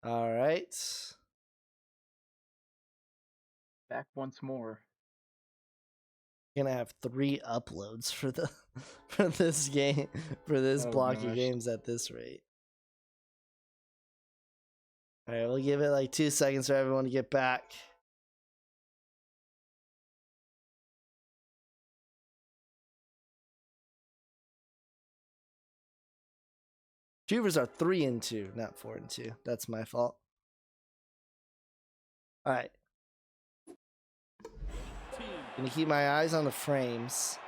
All right. Back once more. Gonna have 3 uploads for the for this game, for this Oh, block of gosh. games at this rate. All right, we'll give it like 2 seconds for everyone to get back. Tubers are 3-2, not 4-2. That's my fault. All right. Gonna keep my eyes on the frames.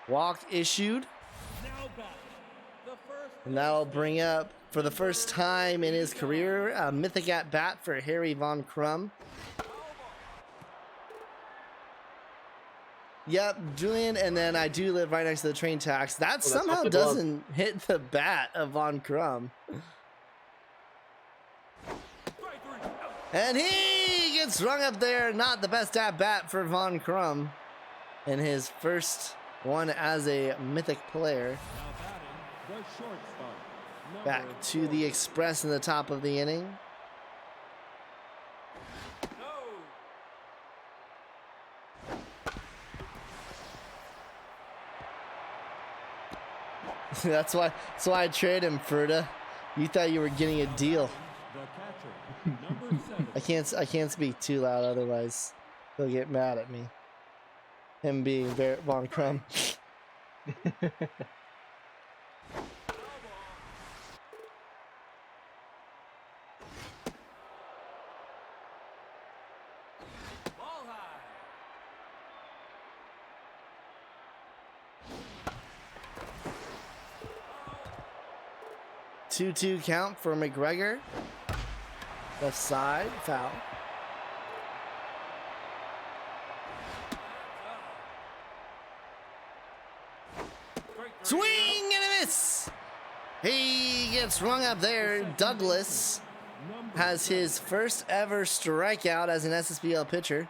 Walk issued. And that'll bring up, for the first time in his career, a mythic at bat for Harry Von Crum. Yep, Julian, and then I do live right next to the train tracks. That somehow doesn't hit the bat of Von Crum. And he gets rung up there. Not the best at bat for Von Crum in his first one as a mythic player. Back to the Express in the top of the inning. That's why I traded him, Ferda. You thought you were getting a deal. I can't speak too loud, otherwise he'll get mad at me. Him being Von Crum. 2-2 count for McGregor. Left side, foul. Swing and a miss. He gets rung up there. Douglas has his first ever strikeout as an SSBL pitcher.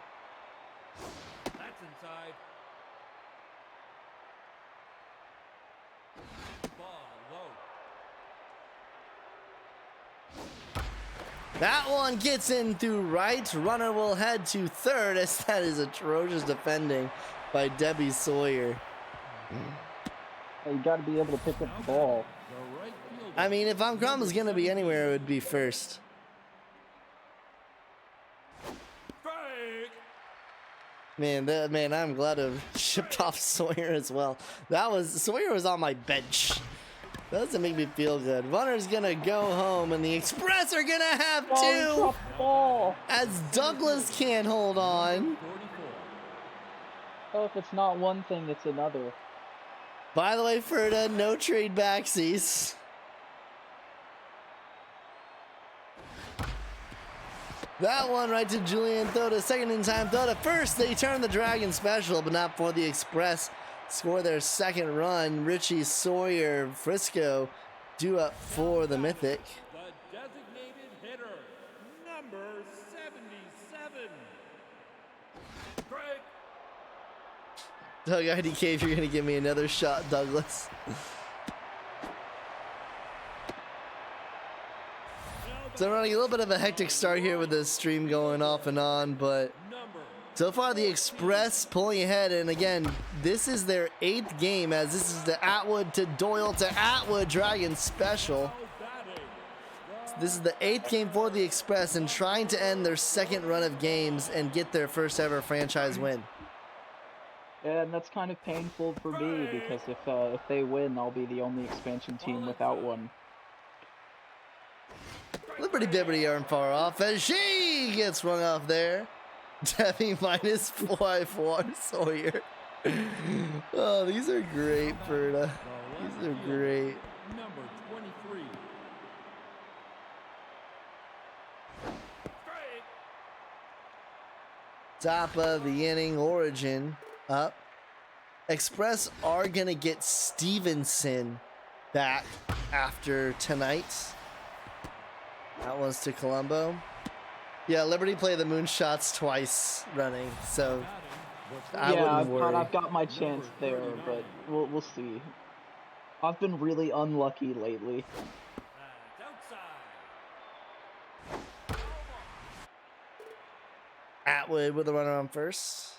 That one gets in through right. Runner will head to third, as that is atrocious defending by Debbie Sawyer. You got to be able to pick up the ball. I mean, if Von Crum was going to be anywhere, it would be first. Man, I'm glad to have shipped off Sawyer as well. Sawyer was on my bench. That doesn't make me feel good. Runner's gonna go home, and the Express are gonna have 2 as Douglas can't hold on. Oh, if it's not one thing, it's another. By the way, Ferda, no trade backsies. That one right to Julian. Throw to second in time. Throw to first. They turn the Dragon special, but not for the Express. Score their second run. Richie Sawyer, Frisco, due up for the Mythic. The designated hitter, number 77. Craig. Doug IDK, if you're going to give me another shot, Douglas. So we're running a little bit of a hectic start here with this stream going off and on, but so far the Express pulling ahead, and again, this is their 8th game, as this is the Atwood to Doyle to Atwood Dragon special. This is the 8th game for the Express, and trying to end their second run of games and get their first ever franchise win. And that's kind of painful for me, because if they win, I'll be the only expansion team without one. Liberty Bibbity aren't far off as she gets rung off there. Debbie minus 4 Sawyer. Oh, these are great, Ferda. These are great. Number 23. Top of the inning, Origin up. Express are going to get Stevenson back after tonight. That one's to Colombo. Yeah, Liberty play the moonshots twice running, so I yeah, wouldn't worry. I've got my chance there, but we'll see. I've been really unlucky lately. Atwood with a runner on first.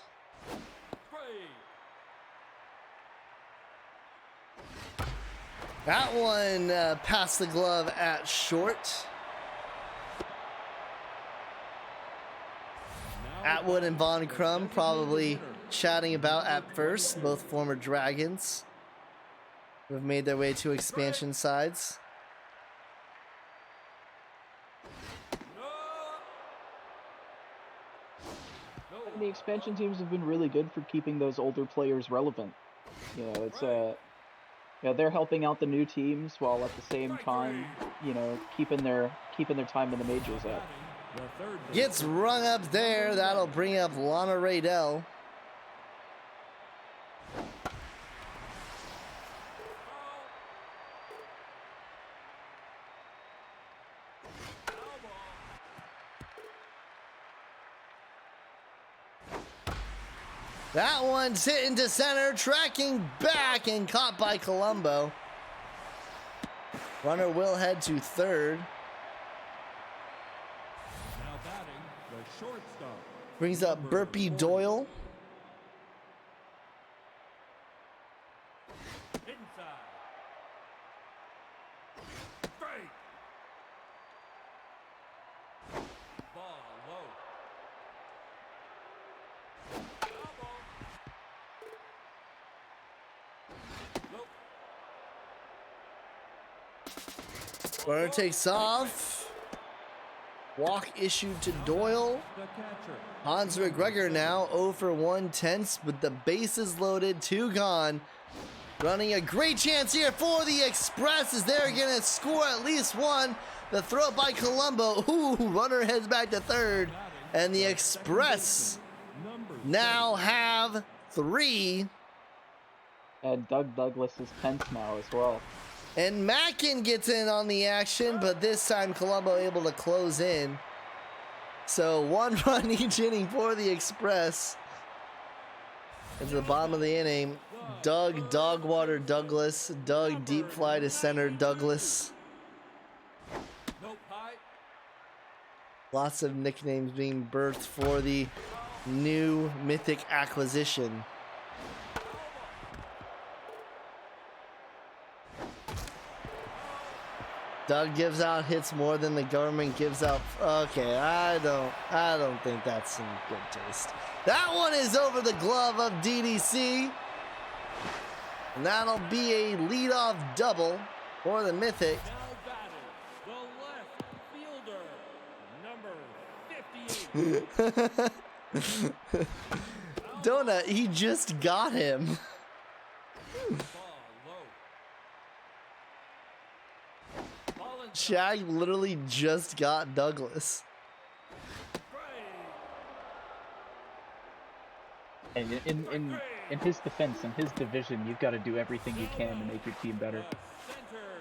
That one passed the glove at short. Atwood and Von Crum probably chatting about at first, both former Dragons who have made their way to expansion sides. And the expansion teams have been really good for keeping those older players relevant. You know, it's yeah, they're helping out the new teams while at the same time, you know, keeping their time in the majors up. Gets rung up there. That'll bring up Lana Raydell. That one's hit into center, tracking back and caught by Colombo. Runner will head to third. Now batting, the shortstop. Brings up Burpee Doyle. Inside. Strike. Ball low. Runner takes off. Walk issued to Doyle. The catcher. Hans McGregor now 0 for 1/10 with the bases loaded, 2 gone. Running a great chance here for the Express as they're going to score at least one. The throw by Colombo. Ooh, runner heads back to third. And the Express now have 3. And Doug Douglas is 10th now as well. And Mackin gets in on the action, but this time Colombo able to close in. So 1 run each inning for the Express. Into the bottom of the inning, Doug Dogwater Douglas, Doug Deep Fly to Center Douglas. Lots of nicknames being birthed for the new Mythic acquisition. Doug gives out hits more than the government gives out. Okay, I don't think that's in good taste. That one is over the glove of DDC. And that'll be a leadoff double for the Mythic. Now batting, the left fielder, number 58. Donut, he just got him. Ball low. Shag literally just got Douglas. And in his defense, in his division, you've got to do everything you can to make your team better.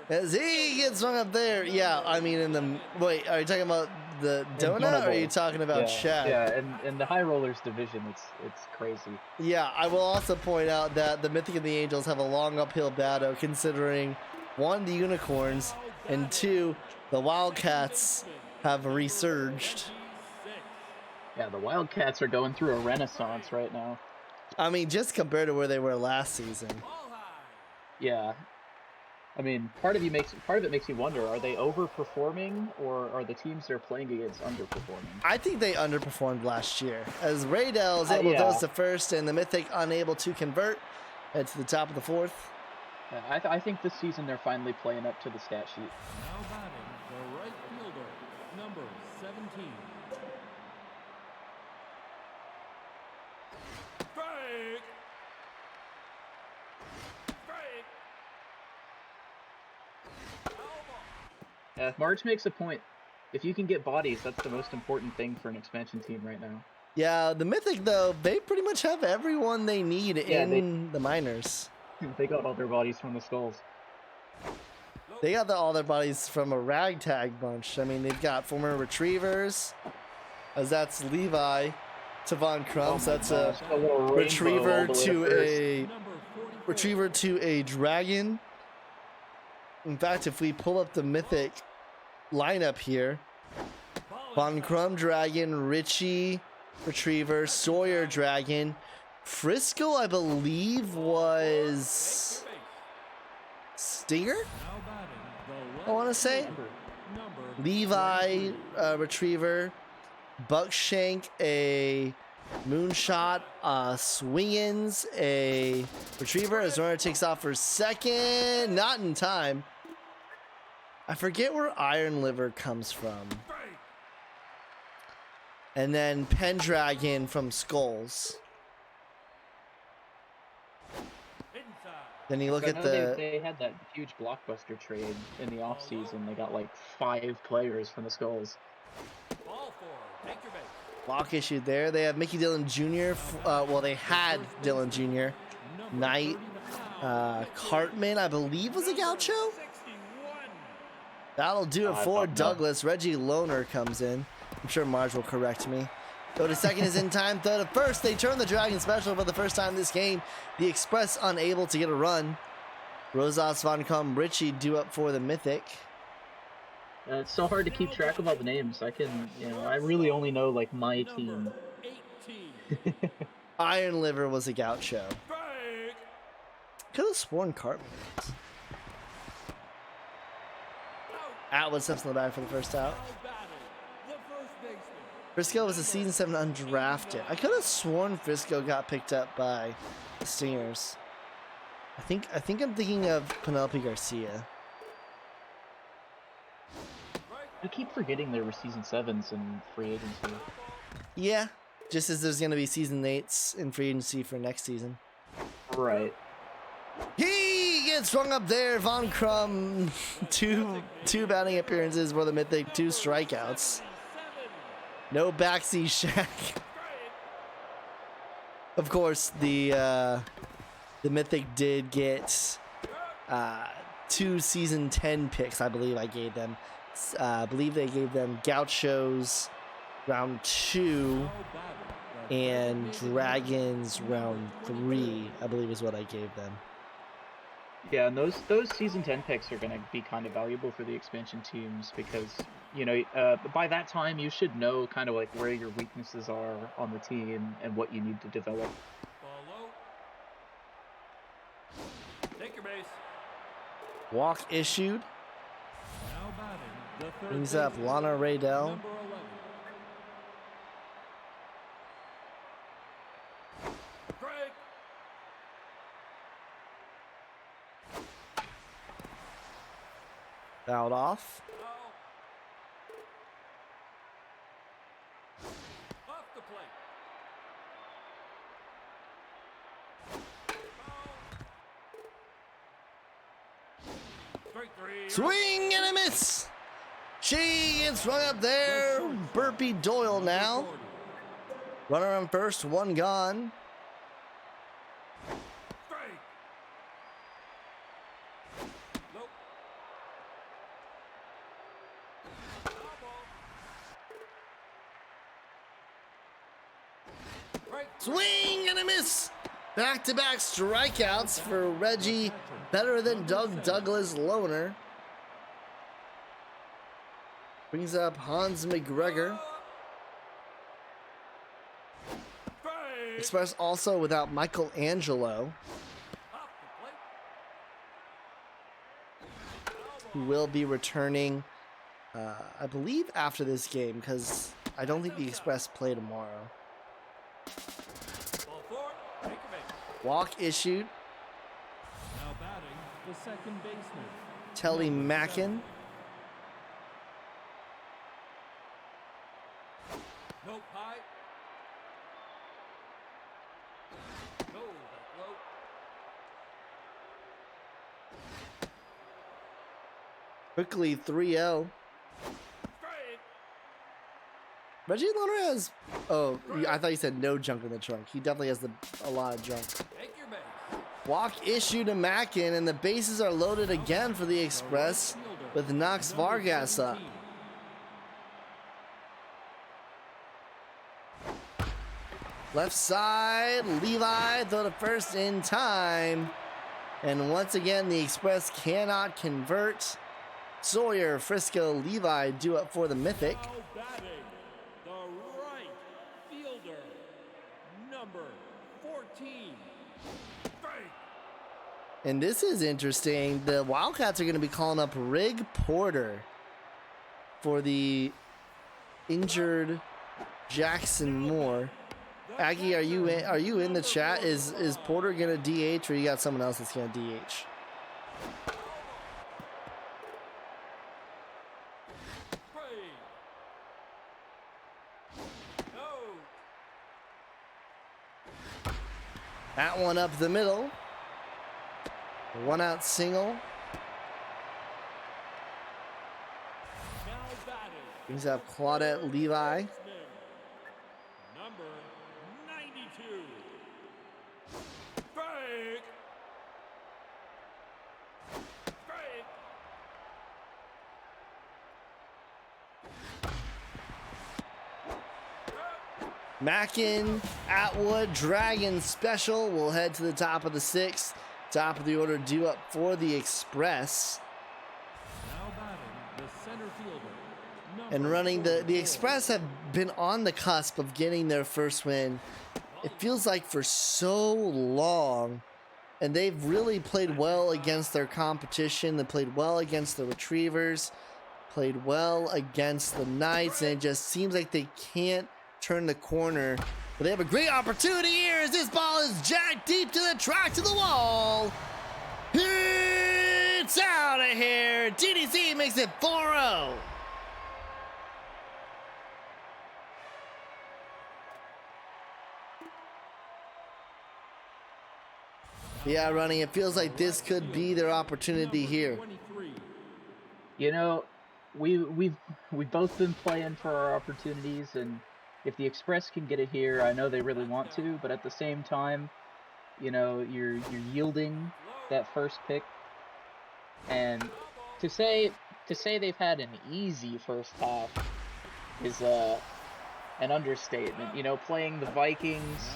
As he gets hung up there. Yeah, I mean in the... Wait, are you talking about the Donut or are you talking about Shag? Yeah, and in the High Rollers division, it's crazy. Yeah, I will also point out that the Mythic and the Angels have a long uphill battle considering 1, the Unicorns, and 2, the Wildcats have resurged. Yeah, the Wildcats are going through a renaissance right now. I mean, just compared to where they were last season. Yeah. I mean, part of it makes you wonder, are they overperforming or are the teams they're playing against underperforming? I think they underperformed last year. As Raydell is able to toss to first and the Mythic unable to convert at to the top of the 4th. Yeah, I think this season they're finally playing up to the stat sheet. Now batting, the right fielder, number 17. Strike! Strike! Yeah, Marge makes a point. If you can get bodies, that's the most important thing for an expansion team right now. Yeah, the Mythic, though, they pretty much have everyone they need in the minors. They got all their bodies from the Skulls. They got all their bodies from a ragtag bunch. I mean, they've got former Retrievers, as that's Levi to Von Crum. So that's a A little rainbow all retriever the way to first. a Number 44. retriever to a dragon. In fact, if we pull up the mythic lineup here, Von Crum dragon, Richie retriever, Sawyer dragon, Frisco I believe was Stinger. Now batting, the I want to left say fielder, number Levi retriever, Buckshank a moonshot, Swingins a retriever as runner takes off for second, not in time. I forget where Iron Liver comes from. And then Pendragon from Skulls. Then you look I at know the they had that huge blockbuster trade in the offseason. They got like 5 players from the Skulls. Ball four. Take your base. block issued there. They have Mickey Dillon Jr. Well, they had Dillon Jr. Knight, Cartman, I believe, was a Gaucho. That'll do it I for thought no. Douglas. Reggie Lohner comes in. I'm sure Marge will correct me. Throw to second is in time. Throw to first. They turn the Dragon special for the first time this game. The Express unable to get a run. Rosas, Von Crum, Richie due up for the Mythic. It's so hard to keep track of all the names. I really only know like my team. Number 18. Iron Liver was a Gaucho. Could have sworn Cartman was. Atwood steps in the back for the first out. Frisco was a season 7 undrafted. I could have sworn Frisco got picked up by the Stingers. I think I'm thinking of Penelope Garcia. I keep forgetting there were season 7s in free agency. Yeah, just as there's gonna be season 8s in free agency for next season. Right. He gets strung up there. Von Crum, two batting appearances for the Mythic, 2 strikeouts. No backseat Shaq. Of course, the Mythic did get 2 season 10 picks. I believe I gave them. I believe they gave them Gauchos round 2 and Dragons round 3. I believe is what I gave them. Yeah, and those season 10 picks are going to be kind of valuable for the expansion teams because, by that time you should know kind of like where your weaknesses are on the team and what you need to develop. Ball low. Take your base. Walk issued. Now batting, the third Brings up baseman, Lana Raydell. number 11. Strike. Fouled off. Foul. Off the plate. Foul. Strike 3. Swing and a miss. She gets run up there. Burpee Doyle now. Runner on first, 1 gone. Strike. Nope. Foul ball. Strike. Swing and a miss. Back-to-back strikeouts for Reggie. Better than Douglas Lohner. Brings up Hans McGregor. Strike. Express also without Michael Angelo, Off the plate. who will be returning, I believe, after this game, because I don't think the Express play tomorrow. Ball 4. Take your base. Walk issued. Now batting, the second baseman. Telly Mackin. Nope, high. No, that's low. Quickly 3-0. Strike. Reggie Lohner has. Oh, I thought you said no junk in the trunk. He definitely has a lot of junk. Take your base. Walk issue to Mackin, and the bases are loaded again for the Express with Knox Vargas up. Left side, Levi, throw to first in time. And once again, the Express cannot convert. Sawyer, Frisco, Levi do up for the Mythic. Now batting, the right fielder, number 14. Fake. And this is interesting. The Wildcats are going to be calling up Rig Porter for the injured Jackson Moore. Aggie, are you in the chat? Is Porter gonna DH, or you got someone else that's gonna DH? That one up the middle. 1 out single. Brings up Claudette Levi. Number 92. Fake. Fake. Mackin, Atwood, Dragon Special will head to the top of the 6th. Top of the order due up for the Express. Now batting, the center fielder. And running the Express have been on the cusp of getting their first win. It feels like for so long. And they've really played well against their competition. They played well against the Retrievers. Played well against the Knights. And it just seems like they can't turn the corner. But they have a great opportunity here as this ball is jacked deep to the track, to the wall. It's out of here. TDC makes it 4-0. Yeah, Ronnie, it feels like this could be their opportunity here. 23. You know, we've both been playing for our opportunities, and if the Express can get it here, I know they really want to, but at the same time, you know, you're yielding that first pick. And to say they've had an easy first half is an understatement. You know, playing the Vikings,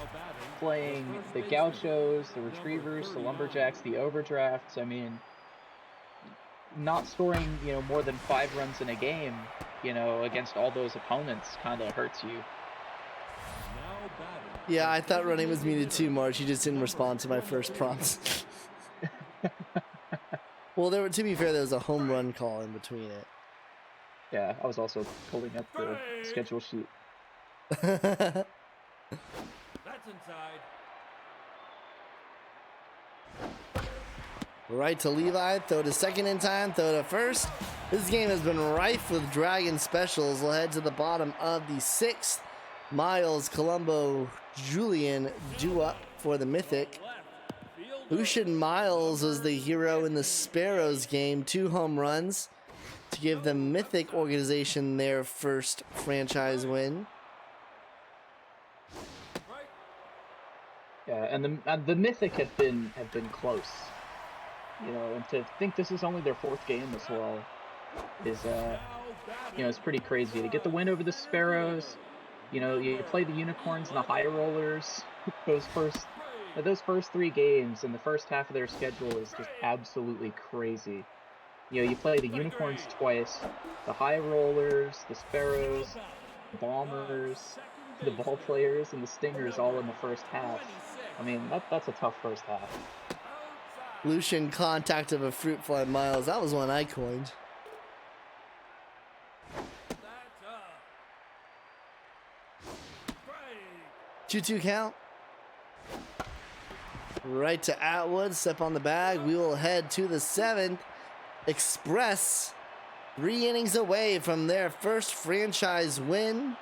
playing the Gauchos, the Retrievers, the Lumberjacks, the Overdrafts. I mean, not scoring, you know, more than 5 runs in a game, you know, against all those opponents kind of hurts you. Yeah, I thought running was muted too, March. He just didn't respond to my first prompts. Well, to be fair, there was a home run call in between it. Yeah, I was also pulling up the schedule sheet. That's inside. Right to Levi, throw to second in time, throw to first. This game has been rife with Dragon Specials. We'll head to the bottom of the 6th. Miles, Colombo, Julian due up for the Mythic. Lucian Miles was the hero in the Sparrows game. 2 home runs to give the Mythic organization their first franchise win. Yeah, and the Mythic have been close. You know, and to think this is only their 4th game as well is you know, it's pretty crazy. To get the win over the Sparrows, you know, you play the Unicorns and the High Rollers. Those first 3 games in the first half of their schedule is just absolutely crazy. You know, you play the Unicorns twice, the High Rollers, the Sparrows, the Bombers, the Ball Players, and the Stingers all in the first half. I mean, that's a tough first half. Lucian contact of a fruit fly, Miles. That was one I coined. 2-2 count. Right to Atwood. Step on the bag. We will head to the 7th. Express 3 innings away from their first franchise win.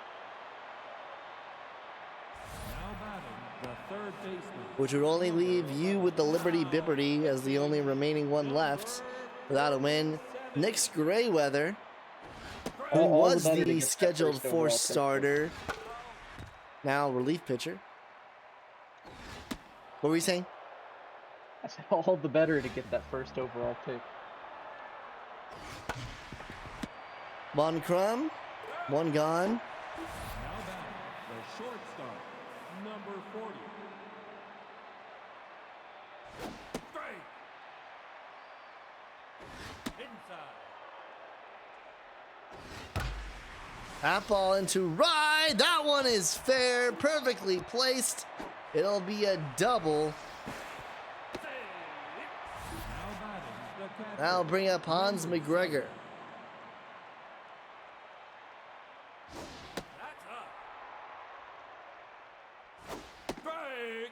Which would only leave you with the Liberty Bibberty as the only remaining one left without a win. Nick Grayweather, who was the scheduled 4th starter, now relief pitcher. What were you saying? I said all the better to get that first overall pick. Von Crum, one gone. Now back, the shortstop, Number 40. Strike. Inside. That ball into right. That one is fair, perfectly placed. It'll be a double. Now batting the catcher. That'll bring up Hans McGregor. That's up. Strike.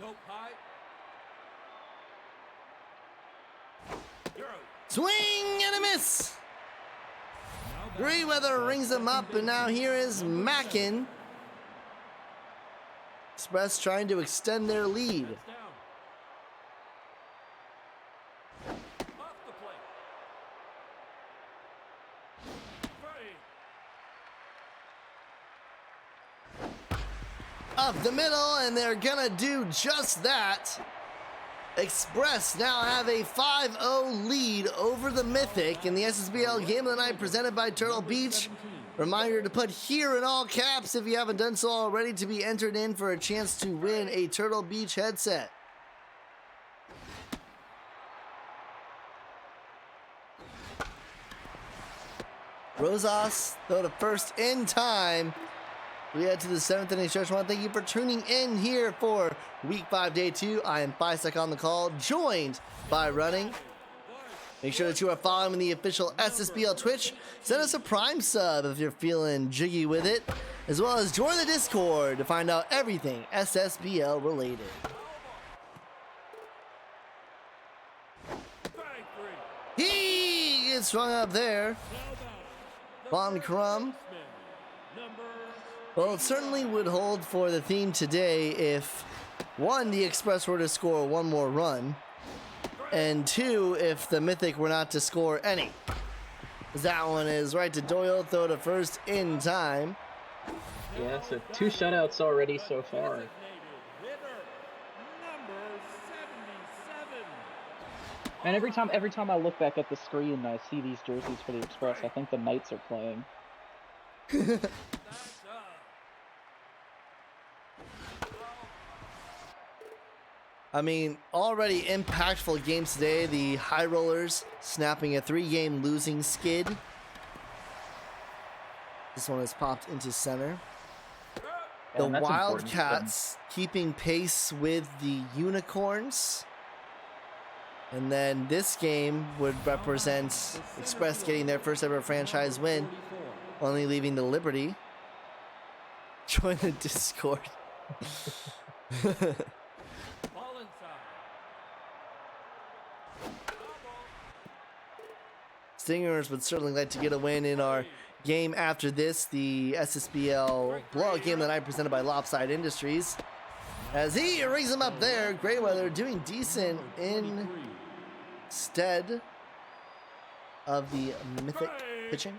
Nope, high. You're out. Swing and a miss. Now batting Greenweather rings him up, and now here is Mackin. Express trying to extend their lead. That's down. Off the plate. Strike. Up the middle, and they're gonna do just that. Express now have a 5-0 lead over the Mythic in the SSBL Game of the Night presented by Turtle Beach. Reminder to put here in all caps if you haven't done so already to be entered in for a chance to win a Turtle Beach headset. Rosas throw to first in time. We head to the 7th inning stretch. I want to thank you for tuning in here for Week 5, Day 2. I am Fisek on the call, joined by Running. Make sure that you are following the official SSBL Twitch. Send us a Prime sub if you're feeling jiggy with it, as well as join the Discord to find out everything SSBL related. Strike three. He gets strung up there. Von Crum. Number Well, it certainly would hold for the theme today if, one, the Express were to score one more run, and two, if the Mythic were not to score any. That one is right to Doyle, throw to first in time. Yeah, so 2 shutouts already so far. designated hitter. Number 77. And every time I look back at the screen, I see these jerseys for the Express. I think the Knights are playing. That's up. I mean, already impactful games today. The High Rollers snapping a 3-game losing skid. This one has popped into center. The And that's important. Wildcats keeping pace with the Unicorns. And then this game would represent Express getting their first ever franchise win, 44. only leaving the Liberty. Join the Discord. Ball inside. Stingers would certainly like to get a win in our game after this, the SSBL Blowout Game of the Night presented by Lopside Industries. As he rings him up there, Greyweather doing decent instead of the Mythic pitching.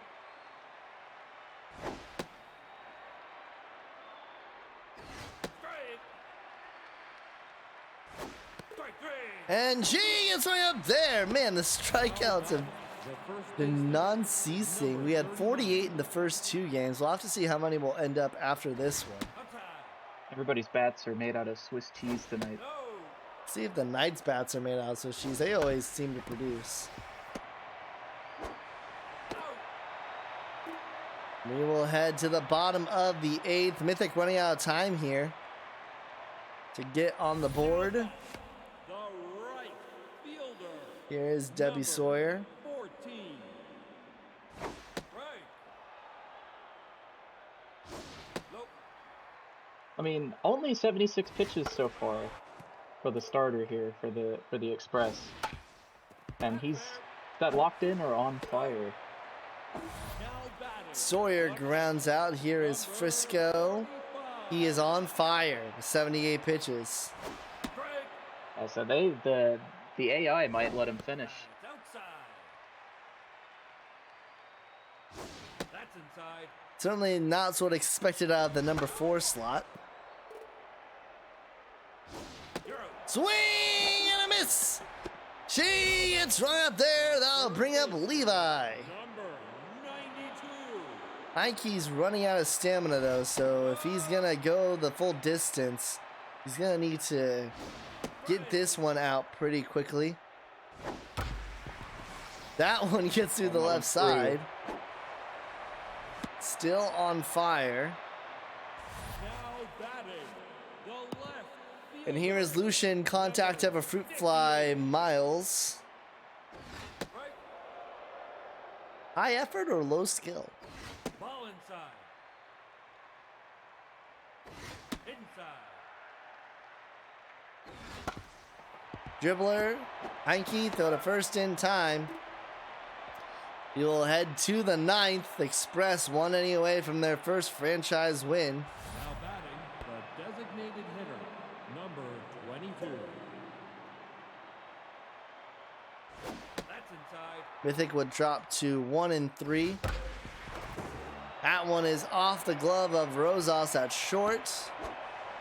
Strike three. And G gets right up there. Man, the strikeouts have The first been non-ceasing. We had 48 in the first 2 games. We'll have to see how many will end up after this one. outside. Everybody's bats are made out of Swiss cheese tonight. No. See if the Knights bats are made out of Swiss cheese. They always seem to produce. Out. We will head to the bottom of the 8th. Mythic running out of time here to get on the board. The right fielder. Here is Debbie Number Sawyer. 14. Right. Nope. I mean, only 76 pitches so far for the starter here for the Express, and he's that locked in or on fire. Now batting. Sawyer grounds out. Here is Frisco. He is on fire with 78 pitches. Strike. So the AI might let him finish. It's outside. That's inside. Certainly not what expected out of the number 4 slot. You're out. Swing and a miss. She gets right up there. That'll bring up Levi. Number Nike's running out of stamina though, so if he's gonna go the full distance, he's gonna need to get this one out pretty quickly. That one gets through the left side. Still on fire. Now batting, the left field. And here is Lucian, contact of a fruit fly, Miles. Right, High effort or low skill? ball inside. Inside. Dribbler, Heinke, throw to first in time. He will head to the ninth. Express 1 inning away from their first franchise win. Now batting, the designated hitter, number 22. That's inside. Mythic would drop to 1-3. That one is off the glove of Rosas at short.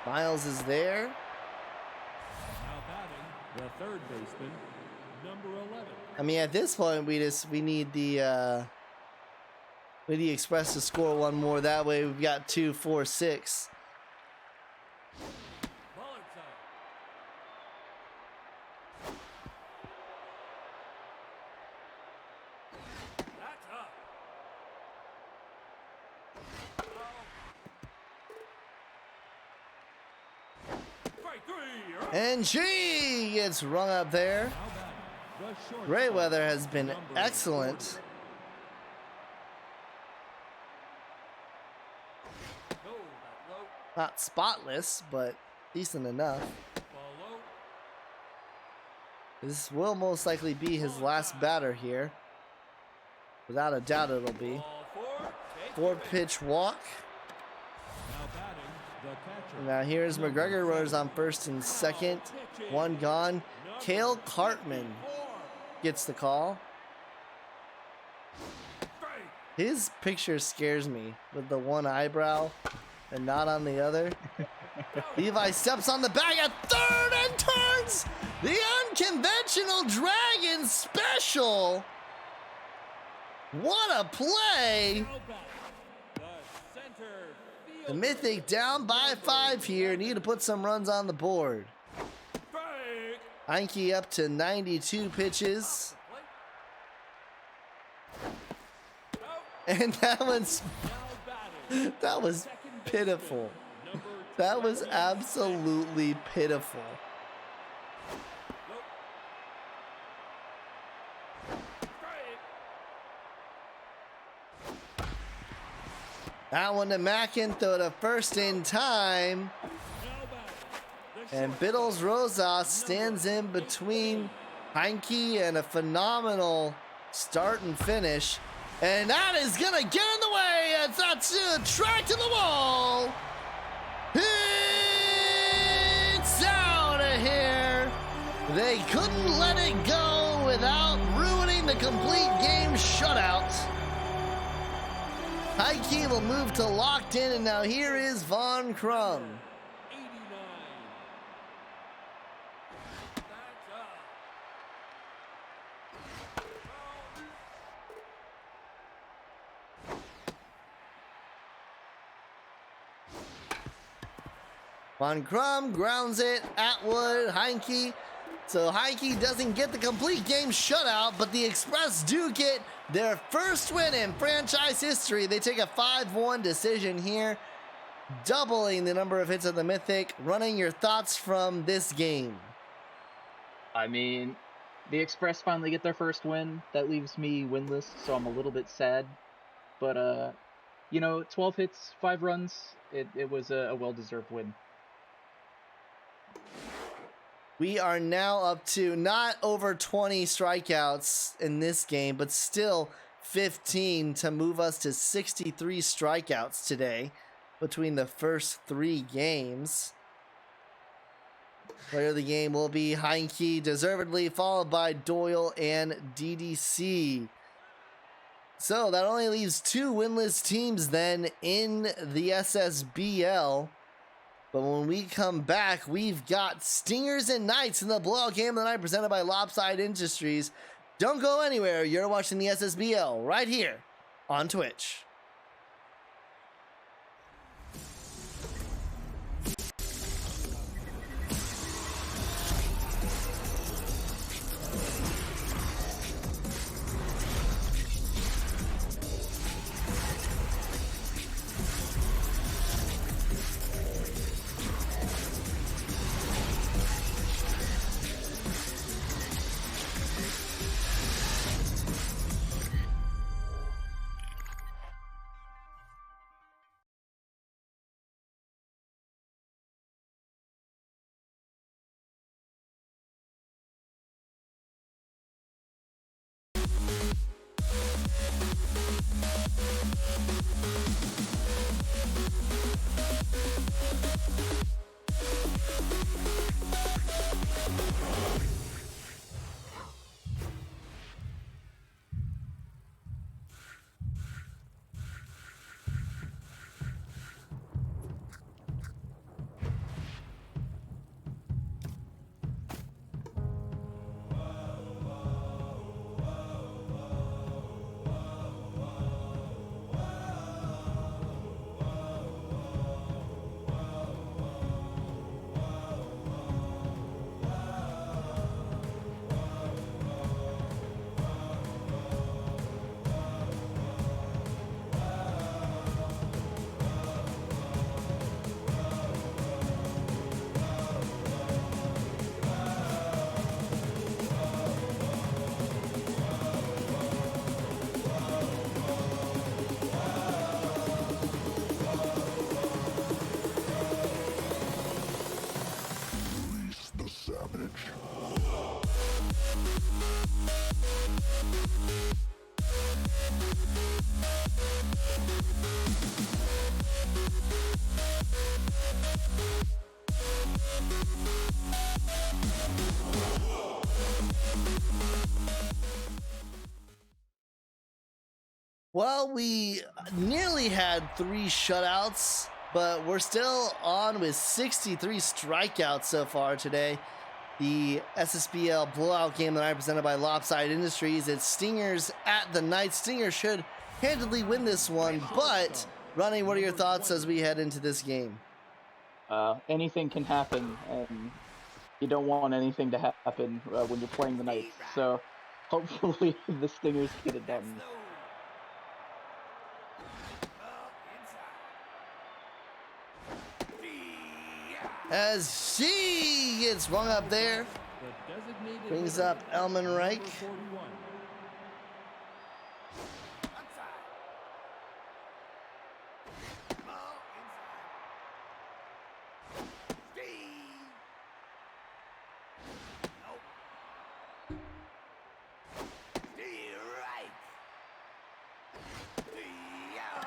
Miles is there. Now batting, the third baseman, number 11. I mean, at this point, we need the Express to score one more. That way, we've got 2, 4, 6. Ball inside. That's up. Strike three. And G gets rung up there. Now batting, the short. Grayweather has been excellent. No, that's low. Not spotless, but decent enough. Ball low. This will most likely be his last batter here. Without a doubt, it'll be. Ball four. Take 4-pitch walk. Now batting, the catcher. Now here's McGregor, runners on first and second. One gone. Cale Cartman gets the call. Strike. His picture scares me with the one eyebrow and not on the other. Levi steps on the bag at third and turns the unconventional Dragon special. What a play! Now batting, the center field. The Mythic down by 5 here. Need to put some runs on the board. Strike. Heinke up to 92 pitches. Out. And that was Now batting, that was second pitiful. baseman, number That was 20. absolutely pitiful. Nope. Strike. That one to Mackin, throw to first in time. Now batting, the And short. Biddles Rosas stands in between Heinke and a phenomenal start and finish. And that is going to get in the way. That's a track to the wall. It's out of here. They couldn't let it go without ruining the complete game shutout. Heinke will move to locked in, and now here is Von Crum. 89. That's up. Von Crum grounds it. Atwood, Heinke. So Heinke doesn't get the complete game shutout, but the Express do get their first win in franchise history. They take a 5-1 decision here, doubling the number of hits of the Mythic. Running your thoughts from this game. I mean, the Express finally get their first win. That leaves me winless, so I'm a little bit sad. But, 12 hits, 5 runs. It was a well-deserved win. We are now up to not over 20 strikeouts in this game, but still 15 to move us to 63 strikeouts today between the first 3 games. Player of the game will be Heinke, deservedly, followed by Doyle and DDC. So that only leaves 2 winless teams then in the SSBL. But when we come back, we've got Stingers and Knights in the blowout game of the night presented by Lopside Industries. Don't go anywhere. You're watching the SSBL right here on Twitch. Well, we nearly had 3 shutouts, but we're still on with 63 strikeouts so far today. The SSBL blowout game tonight presented by Lopside Industries. It's Stingers at the Knights. Stingers should handily win this one, but Ronnie, what are your thoughts as we head into this game? Anything can happen, and you don't want anything to happen when you're playing the Knights. So hopefully the Stingers get it done. As she gets rung up there, brings up Elman Reich.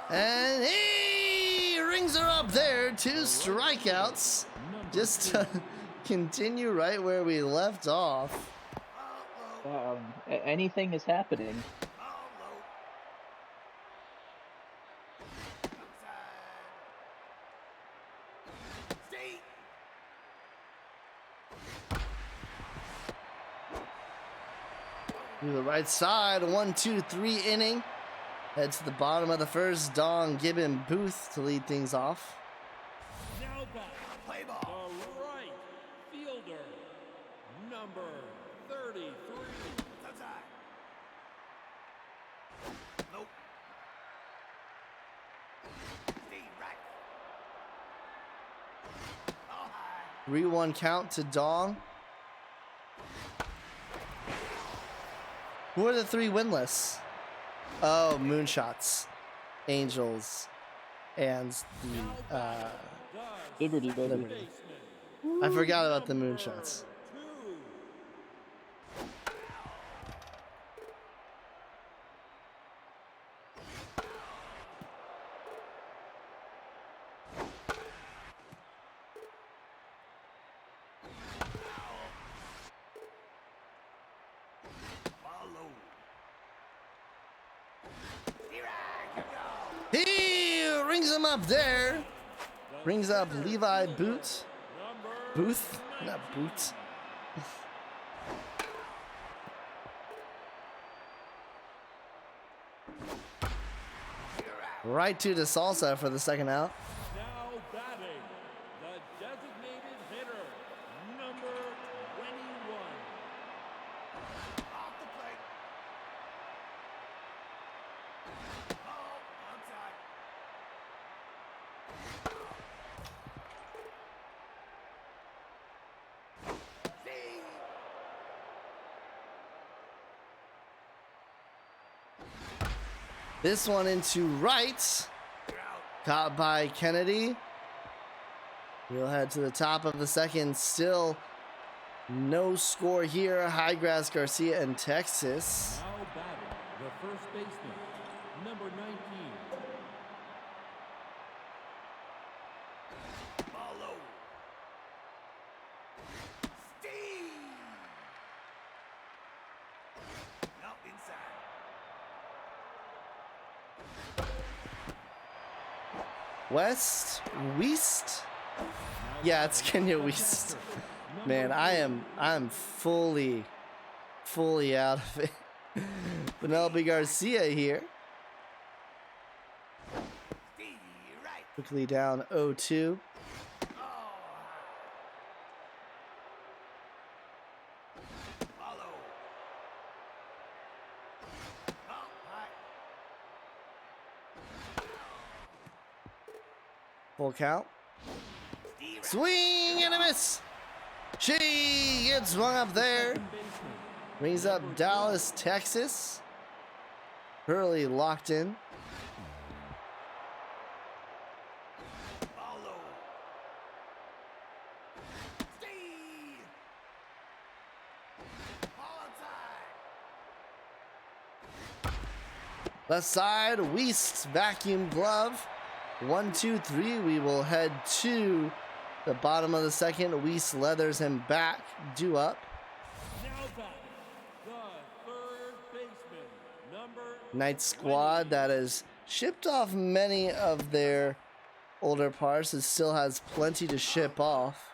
And he rings her up there. 2 strikeouts. Just to continue right where we left off. Anything is happening. To the right side, 1, 2, 3 inning. Head to the bottom of the first. Dong Gibbon Booth to lead things off. Now back. Play ball. The right fielder, number 33. Nope. 3-1 count to Dong. Who are the 3 winless? Oh, Moonshots, Angels, and the Liberty, baby. Liberty. I forgot about the Moonshots. He rings him up there. Brings up Levi Booth. Booth? Not Boots. Right to the salsa for the second out. Now batting, the designated hitter, number 21. Off the plate. Ball outside. See. This one into right. Caught by Kennedy. We'll head to the top of the second. Still no score here. Highgrass, Garcia, and Texas. Now batting, the first baseman, number 19. Ball low. Steve. Up inside. West? Yeah, it's Kenya West. Man, I'm fully out of it. Penelope Garcia here. Steve, right. Quickly down 0-2. Follow. Up high. Full count. Steve, right. Swing and a miss. She gets rung up there. Brings up Dallas, Texas. Hurley locked in. Follow. Steve. Ball outside. Left side, Weist vacuum glove. 1, 2, 3. We will head to the bottom of the second. Weist leathers him back. Due up. Now batting, the third baseman, Knights squad that has shipped off many of their older parts. It still has plenty to ship off.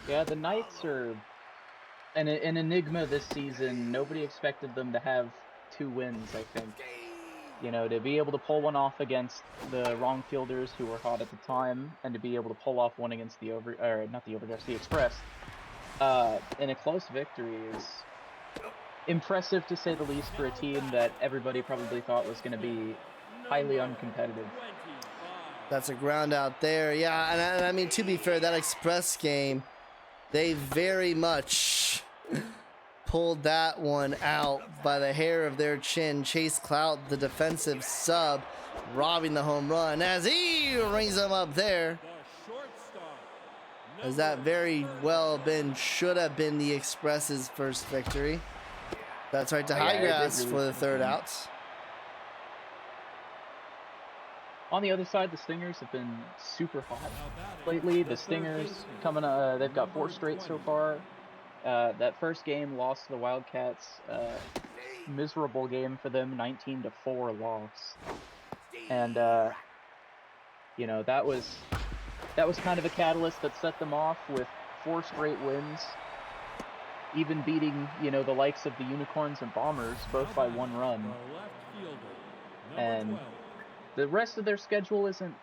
Yeah, the Knights are an enigma this season. Nobody expected them to have 2 wins, I think. You know, to be able to pull one off against the wrong fielders who were hot at the time, and to be able to pull off one against the the Express, in a close victory is impressive to say the least for a team that everybody probably thought was going to be highly uncompetitive. That's a ground out there. Yeah, and I mean, to be fair, that Express game, they very much pulled that one out by the hair of their chin. Chase Clout, the defensive sub, robbing the home run as he rings him up there. As that very well should have been the Express's first victory. That's right to high grass for the third out. On the other side, the Stingers have been super hot lately. The Stingers they've got 4 straight so far. That first game lost to the Wildcats. Miserable game for them, 19-4 loss. And you know, that was kind of a catalyst that set them off with 4 straight wins, even beating, you know, the likes of the Unicorns and Bombers, both by 1 run. And the rest of their schedule isn't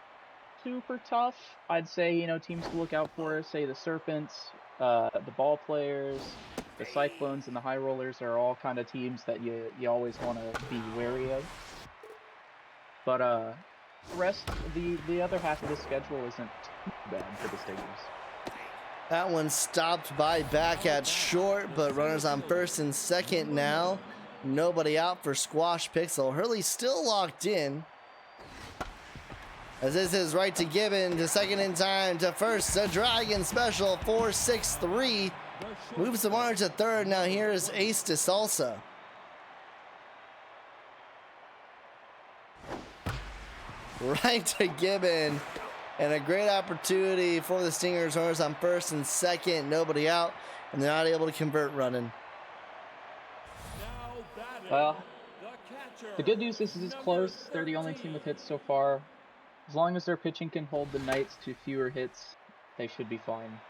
super tough. I'd say, you know, teams to look out for, say the Serpents, the Ball Players, the Cyclones, and the High Rollers are all kind of teams that you always want to be wary of. But the other half of the schedule isn't too bad for the Stingers. That one stopped by back at short, but runners on first and second now. Nobody out for Squash Pixel. Hurley still locked in. As this is right to Gibbon, to second in time, to first, a Dragon special, 4-6-3. Moves the runner to third, now here's Ace to Salsa. Right to Gibbon, and a great opportunity for the Stingers. Runners on first and second, nobody out, and they're not able to convert running. Well, the good news is it's close. They're the only team with hits so far. As long as their pitching can hold the Knights to fewer hits, they should be fine.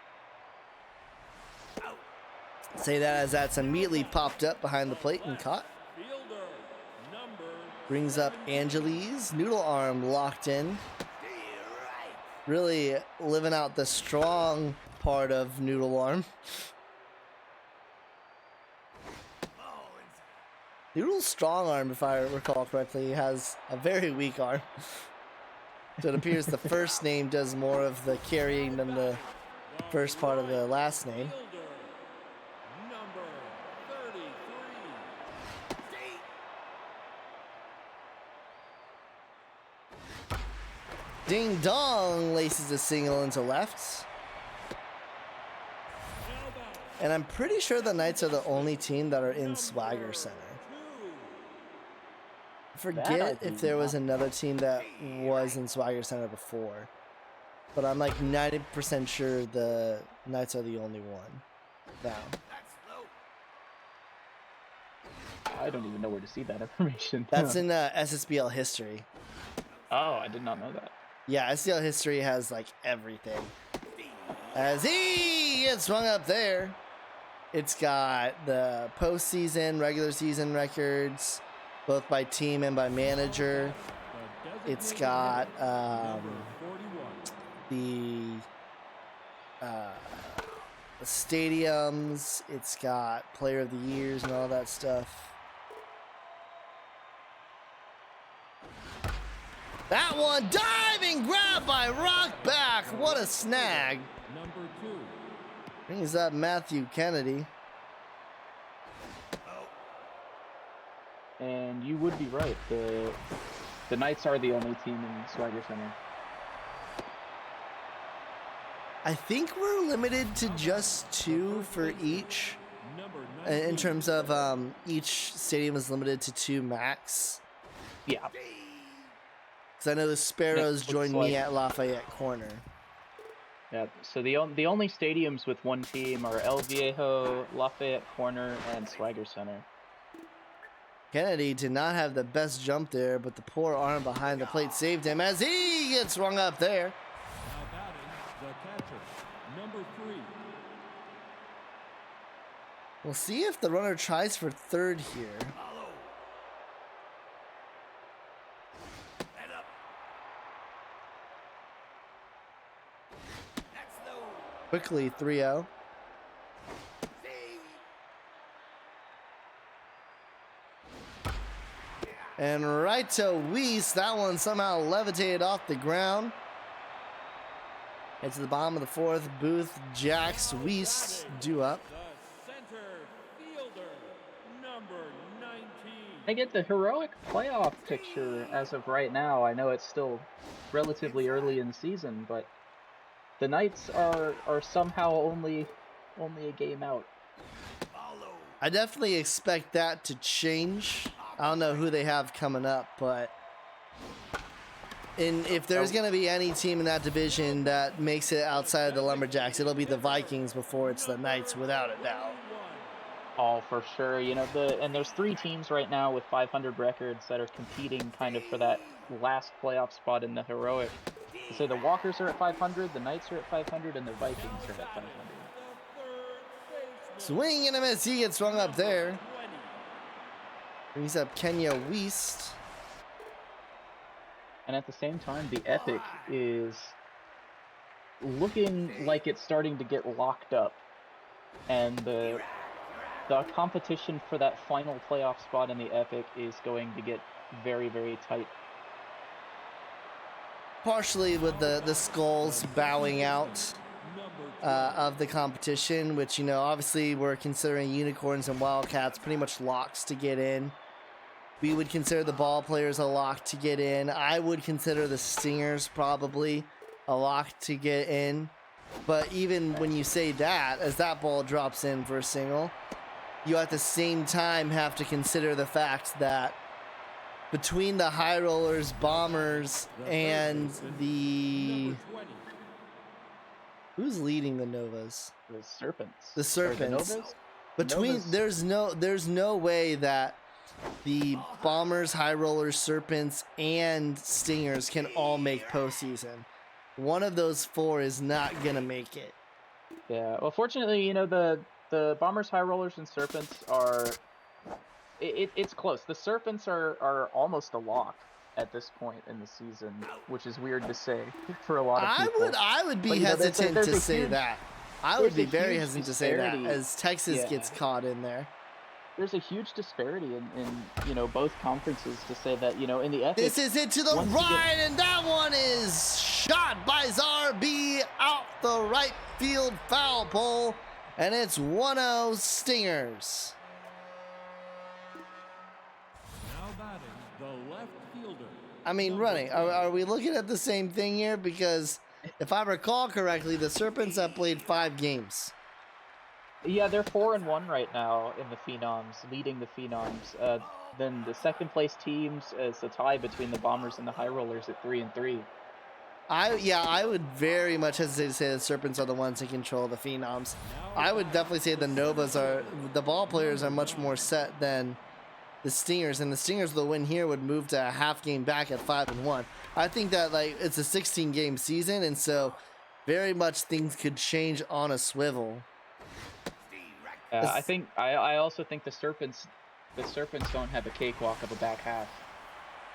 Say that as that's immediately popped up behind the plate and caught. Brings up Angeles. Noodle arm locked in. Really living out the strong part of Noodle arm. Noodle's strong arm, if I recall correctly, has a very weak arm. So it appears the first name does more of the carrying than the first part of the last name. Ding dong laces a single into left. And I'm pretty sure the Knights are the only team that are in Swagger Center. I forget if there was another team that was in Swagger Center before, but I'm like 90% sure the Knights are the only one now. I don't even know where to see that information. That's in SSBL history. Oh, I did not know that. Yeah, SSBL history has like everything. As he gets swung up there, it's got the postseason, regular season records, both by team and by manager. It's got the stadiums. It's got player of the years and all that stuff. That one diving grab by Rockback. What a snag. Brings up Matthew Kennedy. And you would be right. The Knights are the only team in Swagger Center. I think we're limited to just 2 for each. In terms of each stadium is limited to 2 max. Yeah. Because I know the Sparrows joined me at Lafayette Corner. Yeah. So the only stadiums with 1 team are El Viejo, Lafayette Corner, and Swagger Center. Kennedy did not have the best jump there, but the poor arm behind the plate saved him as he gets rung up there. Now batting, the catcher, number 3. We'll see if the runner tries for third here. Follow. Head up. That's low. Quickly 3-0. Steve. And right to Weiss. That one somehow levitated off the ground. Head to the bottom of the 4th. Booth, Jax, Weiss due up. The center fielder, number 19. I get the heroic playoff picture as of right now. I know it's still relatively early in the season, but the Knights are somehow only a game out. Follow. I definitely expect that to change. I don't know who they have coming up, but if there's going to be any team in that division that makes it outside of the Lumberjacks, it'll be the Vikings before it's the Knights, without a doubt. Oh, for sure. You know, and there's 3 teams right now with 500 records that are competing kind of for that last playoff spot in the heroic. So the Walkers are at 500, the Knights are at 500, and the Vikings are at 500. Swing and a miss. He gets swung up there. Brings up Kenya Weiss. And at the same time, the Epic is looking like it's starting to get locked up. And the competition for that final playoff spot in the Epic is going to get very, very tight. Partially with the Skulls bowing out of the competition, which, you know, obviously we're considering Unicorns and Wildcats pretty much locks to get in. We would consider the Ball Players a lock to get in. I would consider the Stingers probably a lock to get in. But even when you say that, as that ball drops in for a single, you at the same time have to consider the fact that between the High Rollers, Bombers, and the... Who's leading the Novas? The Serpents. The Serpents. Or the Novas? Between Novas. there's no way that the Bombers, High Rollers, Serpents, and Stingers can all make postseason. One of those 4 is not gonna make it. Yeah, well, fortunately, you know, the Bombers, High Rollers, and Serpents are... It's close. The Serpents are almost a lock at this point in the season, which is weird to say for a lot of people. I would be But, you know, hesitant there's to a say huge- that. I would there's be a very huge hesitant to say that, disparity. as Texas Yeah. gets caught in there. There's a huge disparity in you know, both conferences to say that, you know, in the Epic... This is it to the once you get- right, and that one is shot by Zarbi out the right field foul pole, and it's 1-0 Stingers. Now batting, the left fielder. I mean, running. Are we looking at the same thing here? Because if I recall correctly, the Serpents have played 5 games. Yeah, they're 4-1 right now in the Phenoms, leading the Phenoms. Then the second place teams is a tie between the Bombers and the High Rollers at 3-3. I would very much hesitate to say the Serpents are the ones in control of the Phenoms. I would definitely say the Novas are, the Ball Players are much more set than the Stingers, and the Stingers with the win here would move to a half game back at 5-1. I think that, like, it's a 16-game season, and so very much things could change on a swivel. I also think the Serpents don't have a cakewalk of a back half.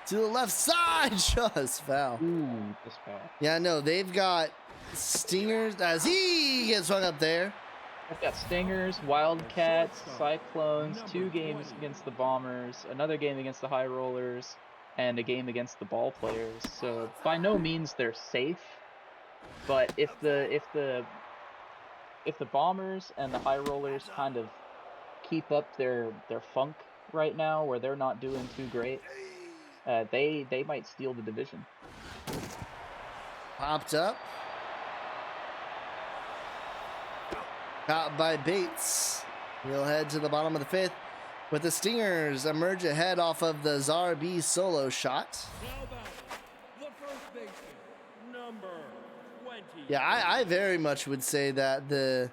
To the left side, just foul. Ooh, this foul. Yeah, no, they've got Stingers as he gets hung up there. I've got Stingers, Wildcats, Cyclones, 2 games against the Bombers, another game against the High Rollers, and a game against the Ball Players. So by no means they're safe, but if the Bombers and the High Rollers kind of keep up their funk right now, where they're not doing too great, they might steal the division. Popped up. Caught by Bates. He'll head to the bottom of the 5th with the Stingers emerge ahead off of the Zarbi solo shot. Now batting, the first baseman, number 20. Yeah, I very much would say that the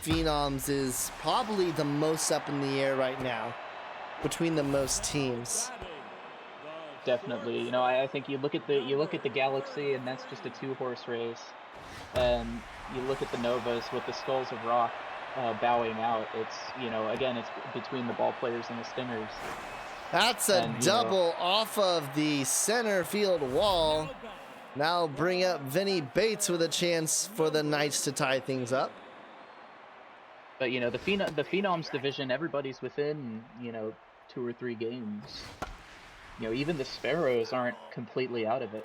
Phenoms is probably the most up in the air right now. between the most teams. Definitely. You know, I think you look at the Galaxy, and that's just a 2-horse race, and you look at the Novas with the Skulls of Rock bowing out. It's, you know, again, it's between the ball players and the Stingers. That's a And, double off of the center field wall. Now bring up Vinny Bates with a chance for the Knights to tie things up. But, you know, the Phenoms division, everybody's within, you know, 2 or 3 games. You know, even the Sparrows aren't completely out of it.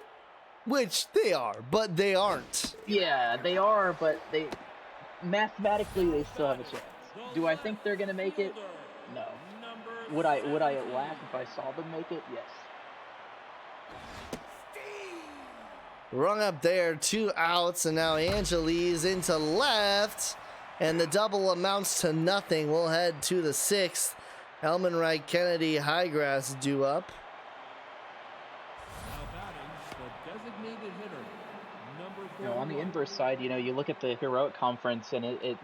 Which they are, but they aren't. Yeah, they are, but mathematically they still have a chance. Do I think they're gonna make it? No. Would I laugh if I saw them make it? Yes. Rung up there, 2 outs, and now Angeles into left, and the double amounts to nothing. We'll head to the 6th. Elman Kennedy, Highgrass due up. Now batting, the designated hitter, number 41. You know, on the inverse side, you know, you look at the Heroic Conference, and it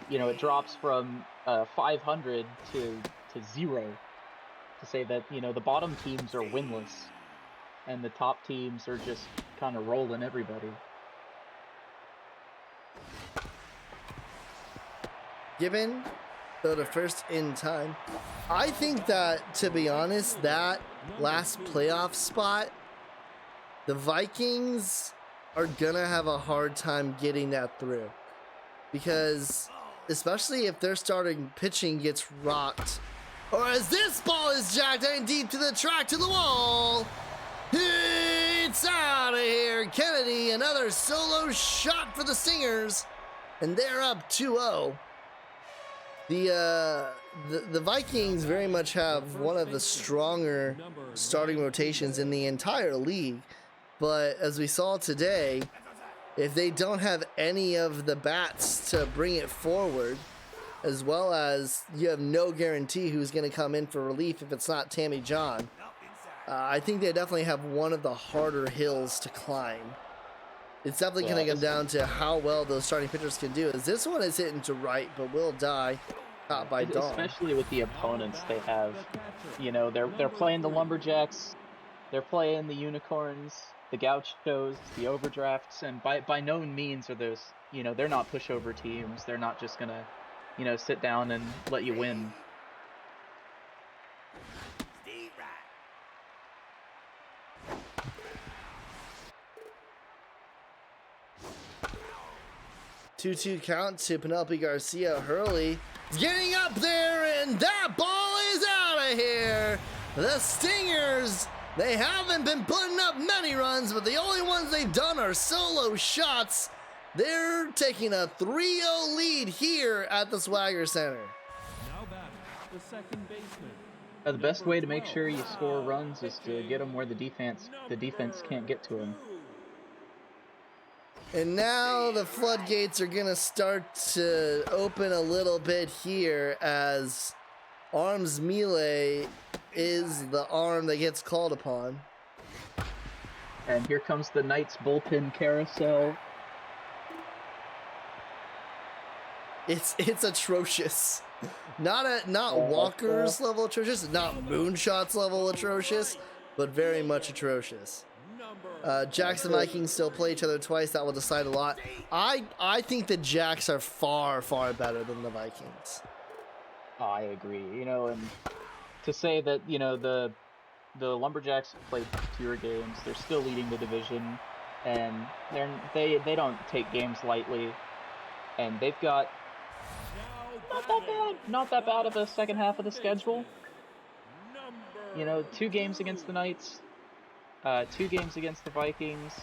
you know, it drops from 500 to 0. To say that, you know, the bottom teams are winless, and the top teams are just kind of rolling everybody. Given, though, the first in time. I think that, to be honest, that last playoff spot, the Vikings are gonna have a hard time getting that through. Because, especially if their starting pitching gets rocked, or as this ball is jacked and deep to the track, to the wall, it's out of here. Kennedy, another solo shot for the Stingers, and they're up 2-0. The Vikings very much have one of the stronger starting rotations in the entire league, but as we saw today, if they don't have any of the bats to bring it forward, as well as you have no guarantee who's going to come in for relief if it's not Tammy John, I think they definitely have one of the harder hills to climb. It's definitely going to come down to how well those starting pitchers can do. As this one is hitting to right, but will die. Caught by Dawn. Especially with the opponents they have. You know, they're playing the Lumberjacks, they're playing the Unicorns, the Gauchos, the Overdrafts, and by no means are those, you know, they're not pushover teams. They're not just gonna, you know, sit down and let you win. 2-2 count to Penelope Garcia. Hurley is getting up there, and that ball is out of here. The Stingers, they haven't been putting up many runs, but the only ones they've done are solo shots. They're taking a 3-0 lead here at the Swagger Center. Now batting, the second baseman. The best way to make sure you score runs is to get them where the defense can't get to them. And now the floodgates are going to start to open a little bit here, as Arms Melee is the arm that gets called upon. And here comes the Knights bullpen carousel. It's atrocious. Not Walker's level atrocious, not Moonshot's level atrocious, but very much atrocious. Jacks and Vikings still play each other twice. That will decide a lot. I think the Jacks are far, far better than the Vikings. I agree. You know, and to say that, you know, the Lumberjacks have played fewer games, they're still leading the division, and they don't take games lightly, and they've got not that bad of a second half of the schedule. You know, 2 games against the Knights, 2 games against the Vikings,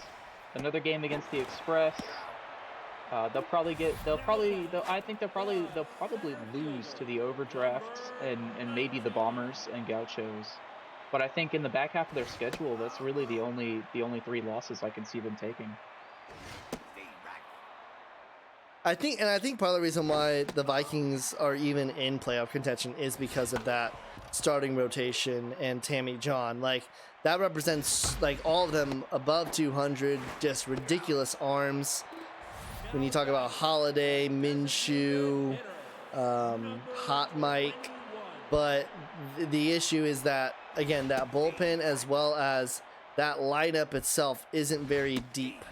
another game against the Express. They'll probably lose to the Overdrafts and maybe the Bombers and Gauchos. But I think in the back half of their schedule, that's really the only 3 losses I can see them taking. I think part of the reason why the Vikings are even in playoff contention is because of that starting rotation and Tammy John. Like, that represents, like, all of them above 200, just ridiculous arms. When you talk about Holiday, Minshew, Hot Mike, But the issue is that, again, that bullpen as well as that lineup itself isn't very deep.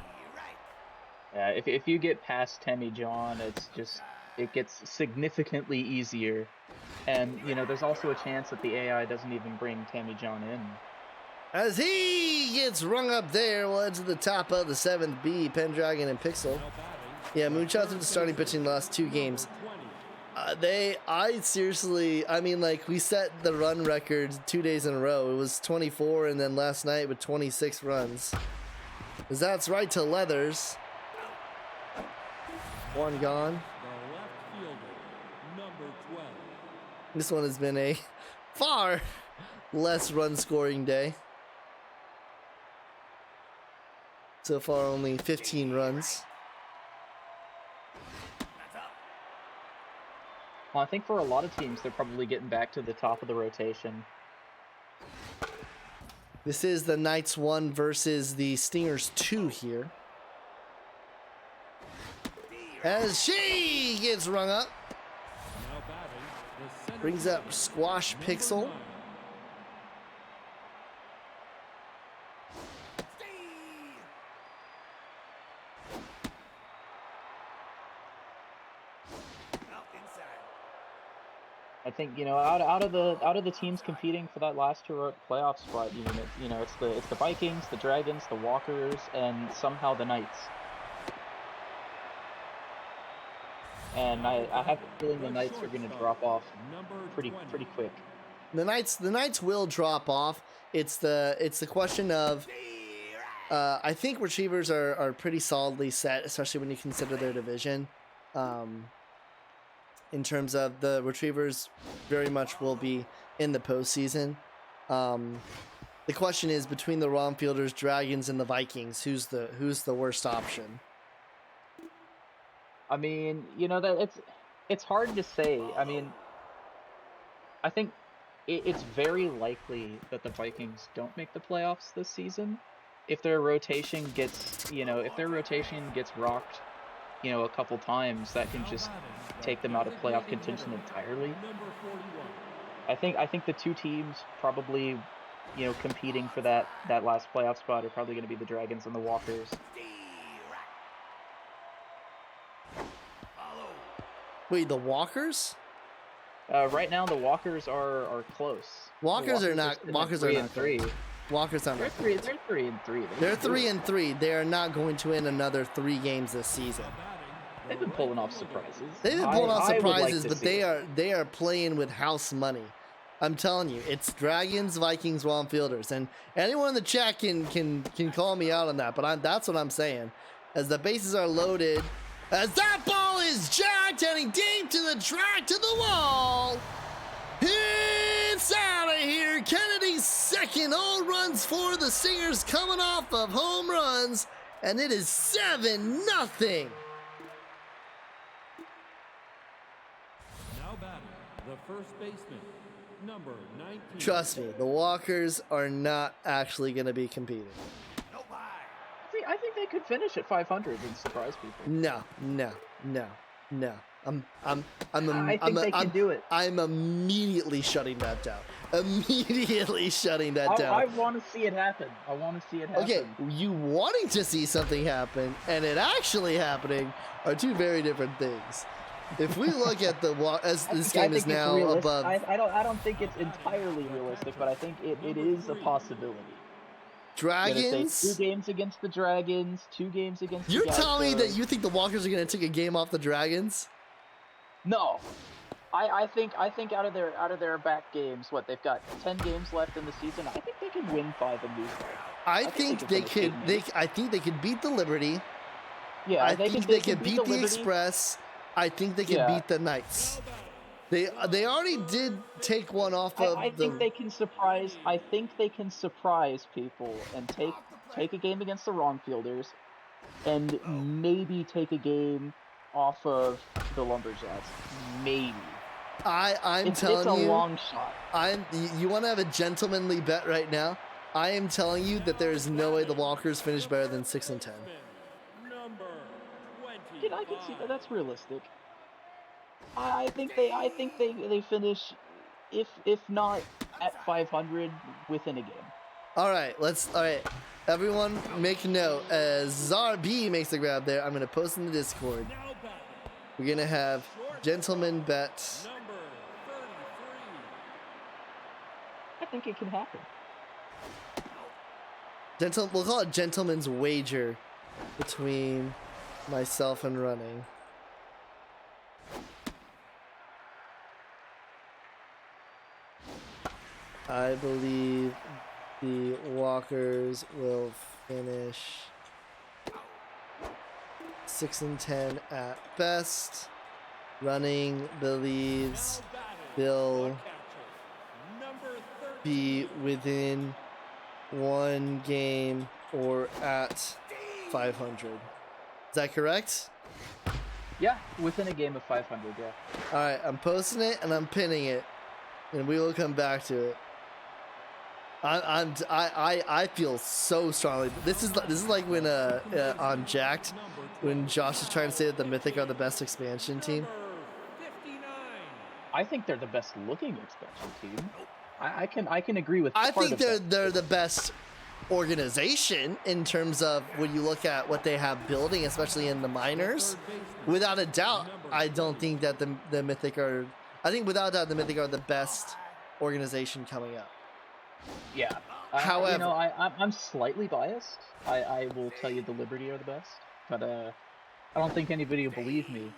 If you get past Tammy John, it gets significantly easier. And, you know, there's also a chance that the AI doesn't even bring Tammy John in. As he gets rung up there, we'll head to the top of the 7th B, Pendragon and Pixel. Yeah, moonshots with the starting pitching the last 2 games. I mean, like, we set the run record 2 days in a row. It was 24, and then last night with 26 runs. Because that's right to Leathers. 1 gone. The left fielder, number 12. This one has been a far less run scoring day. So far, only 15 runs. Well, I think for a lot of teams, they're probably getting back to the top of the rotation. This is the Knights 1 versus the Stingers 2 here. As she gets rung up. Now batting, the center Brings up Squash number Pixel. 9. Out inside. I think, you know, out of the teams competing for that last heroic playoff spot, it's the Vikings, the Dragons, the Walkers, and somehow the Knights. And I have a feeling the Knights are going to drop off pretty quick. The Knights will drop off. It's the question of I think Retrievers are pretty solidly set, especially when you consider their division. In terms of the Retrievers very much will be in the postseason. The question is between the Rom Fielders, Dragons, and the Vikings, who's the worst option? I mean, you know, that it's hard to say. I mean, I think it's very likely that the Vikings don't make the playoffs this season. If their rotation gets rocked, you know, a couple times, that can just take them out of playoff contention entirely. Number 41. I think the 2 teams probably, you know, competing for that last playoff spot are probably going to be the Dragons and the Walkers. Wait, the Walkers? Right now, the Walkers are close. Walkers are not. sitting at Walkers are 3 not. and 3. Walkers are They're not. 3 and 3. They're 3 and 3. They are not going to win another 3 games this season. They've been pulling off surprises. They've been pulling off I would like surprises, to but see it. they are playing with house money. I'm telling you, it's Dragons, Vikings, Rom Fielders, and anyone in the chat can call me out on that. But that's what I'm saying. As the bases are loaded, as that ball is jacked heading deep to the track, to the wall. It's out of here. Kennedy's second. All runs for the Stingers coming off of home runs, and it is 7-0. Now batting, the first baseman, number 19. Trust me, the Walkers are not actually going to be competing. No bye. I think they could finish at 500 and surprise people. No. I think they can do it. I'm immediately shutting that down. Immediately shutting that down. I want to see it happen. Okay, you wanting to see something happen and it actually happening are 2 very different things. If we look at as this game is now above, I don't think it's entirely realistic, but I think it is a possibility. Dragons. 2 games against the Dragons, 2 games against. You're the telling me that Gauchos. you think the Walkers are going to take a game off the Dragons? No, I think out of their back games, what they've got 10 games left in the season. I think they can win 5 and lose 5. I think they could. I think they could beat the Liberty. Yeah, I think they could beat the Liberty. Express. I think they could beat the Knights. They already did take one off of I think they can surprise. I think they can surprise people and take a game against the Rom Fielders, and maybe take a game off of the Lumberjacks. Maybe. I'm It's telling a you. long shot. You want to have a gentlemanly bet right now? I am telling you that there is no way the Walkers finish better than 6 and 10. Number 20. I can see that. That's realistic. I think they finish if not at 500 within a game. All right, everyone make note. As Zarb makes the grab there, I'm gonna post in the Discord. Now batting, We're gonna have gentleman bet. number 33. I think it can happen. We'll call it gentleman's wager between myself and running. I believe the Walkers will finish 6-10 at best. Running believes Now batting, they'll the catcher, number 13. be within one game or at 500. Is that correct? Yeah, within a game of 500. Yeah. All right, I'm posting it and I'm pinning it, and we will come back to it. I feel so strongly. This is like when on Jacked, when Josh is trying to say that the Mythic are the best expansion team. Number 59. I think they're the best looking expansion team. I can agree with. I part think of they're the best organization in terms of when you look at what they have building, especially in the minors. Without a doubt, I don't think that the Mythic are. I think without a doubt the Mythic are the best organization coming up. Yeah. However- you know, I'm slightly biased. I will tell you the Liberty are the best, but I don't think anybody will believe me.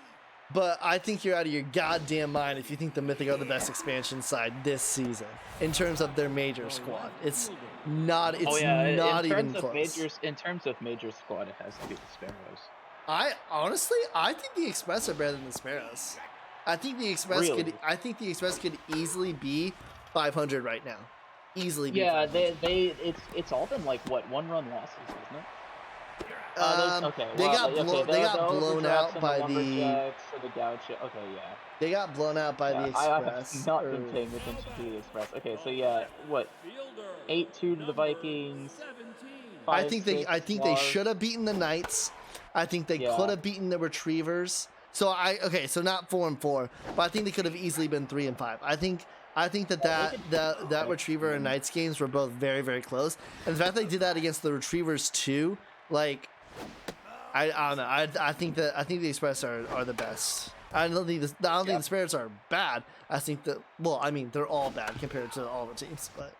But I think you're out of your goddamn mind if you think the Mythic are the best expansion side this season in terms of their major squad. It's not. It's oh yeah, not in even terms of close. in terms of major squad, it has to be the Sparrows. I honestly, I think the Express are better than the Sparrows. I think the Express Really? could. I think the Express could easily be 500 right now. Easily. Be Yeah, 500. it's all been like what, 1-run losses, isn't it? They got blown out by the. Lumberjacks or the Gaucho. Okay, yeah. They got blown out by the I Express. have not been or- paying attention to the Express. Okay, so yeah, what? Fielder, 8-2 to the number Vikings. 17. I think they 5-6 they loss. should have beaten the Knights. I think they Yeah. could have beaten the Retrievers. So so not 4-4, but I think they could have easily been 3-5. I think that Retriever and Knights games were both very, very close. And the fact they did that against the Retrievers too, like I don't know. I think the Express are the best. I don't think the Spirits are bad. I think that they're all bad compared to all the teams, but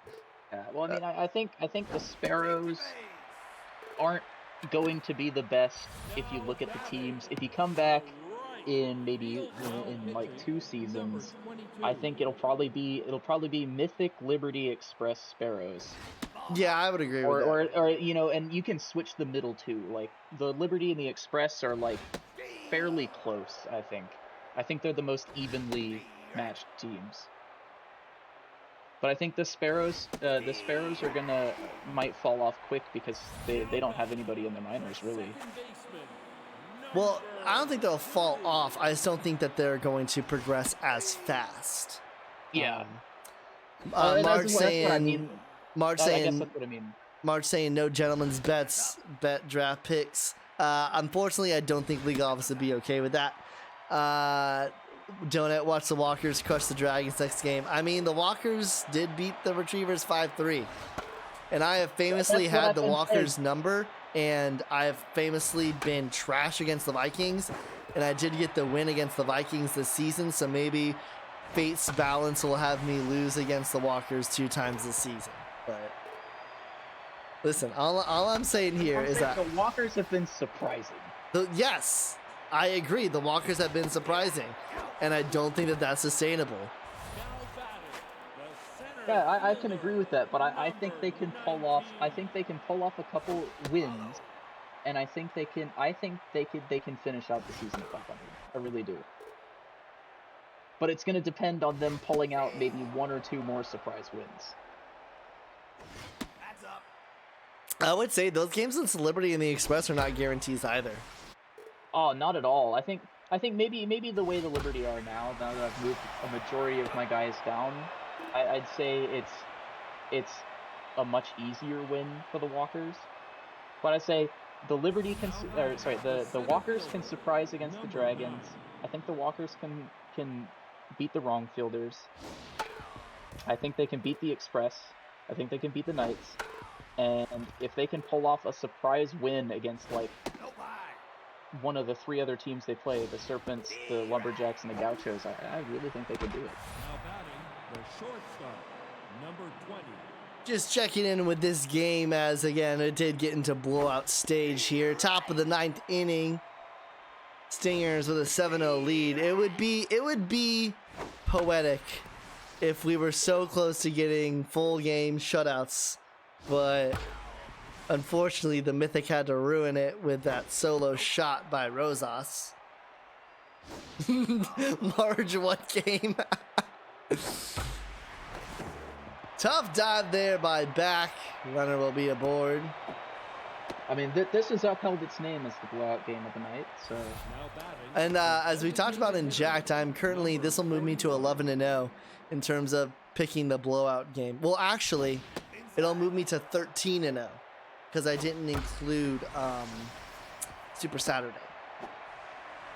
Yeah, well, I mean, I think the Sparrows aren't going to be the best if you look at the teams. If you come back in maybe in like 2 seasons, I think it'll probably be Mythic, Liberty, Express, Sparrows, yeah, I would agree with that. or you know, and you can switch the middle too. Like the Liberty and the Express are like fairly close. I think they're the most evenly matched teams. But I think the Sparrows might fall off quick because they don't have anybody in the minors really. Well, I don't think they'll fall off. I just don't think that they're going to progress as fast. Yeah. March That's what I saying, mean. March I guess saying, that's what I mean. March saying no gentlemen's bet draft picks. Unfortunately, I don't think League Office would be okay with that. Donut, watch the Walkers crush the Dragons next game. I mean, the Walkers did beat the Retrievers 5-3. And I have famously That's what had the I've been Walkers saying. number, and I have famously been trash against the Vikings. And I did get the win against the Vikings this season, so maybe fate's balance will have me lose against the Walkers 2 times this season. But listen, all I'm saying here is that the Walkers have been surprising. yes, I agree. The Walkers have been surprising, and I don't think that that's sustainable. Yeah, I can agree with that, but I think they can pull off. I think they can pull off a couple wins, and I think they can finish out the season at 500. I really do. But it's going to depend on them pulling out maybe 1 or 2 more surprise wins. That's up. I would say those games in Liberty and the Express are not guarantees either. Oh, not at all. I think maybe the way the Liberty are now that I've moved a majority of my guys down, I'd say it's a much easier win for the Walkers. But I'd say the Liberty the Walkers can surprise against the Dragons. I think the Walkers can beat the wrong fielders. I think they can beat the Express. I think they can beat the Knights. And if they can pull off a surprise win against, like, No bye. one of the 3 other teams they play, the Serpents, the Lumberjacks, and the Gauchos, I really think they can do it. Now batting, the shortstop, number 20. Just checking in with this game as, again, it did get into blowout stage here. Top of the 9th inning. Stingers with a 7-0 lead. It would be poetic if we were so close to getting full game shutouts, but unfortunately the Mythic had to ruin it with that solo shot by Rosas. Marge, what game? Tough dive there by Back. Runner will be aboard. I mean, this has upheld its name as the blowout game of the night, so... Now batting. And as we talked about in Jacked, I'm currently, this will move me to 11-0 in terms of picking the blowout game. Well, actually, it'll move me to 13-0 because I didn't include Super Saturday.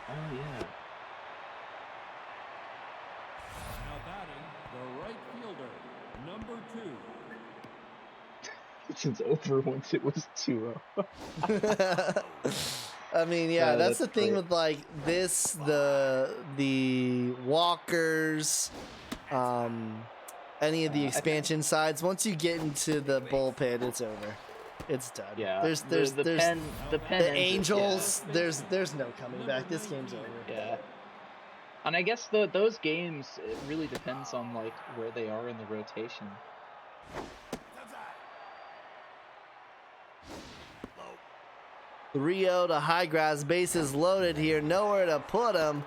Oh, yeah. Now batting, the right fielder, number 2. It's over once it was 2-0. I mean, yeah, that's the that's thing great. with like this, the walkers, any of the I think- expansion sides. Once you get into the bullpen, it's over. It's done. Yeah. There's the pen ends the it, yeah. Angels. There's no coming back. This game's over. Yeah. And I guess those games, it really depends on, like, where they are in the rotation. Low. 3-0 to high grass, bases loaded here, nowhere to put them,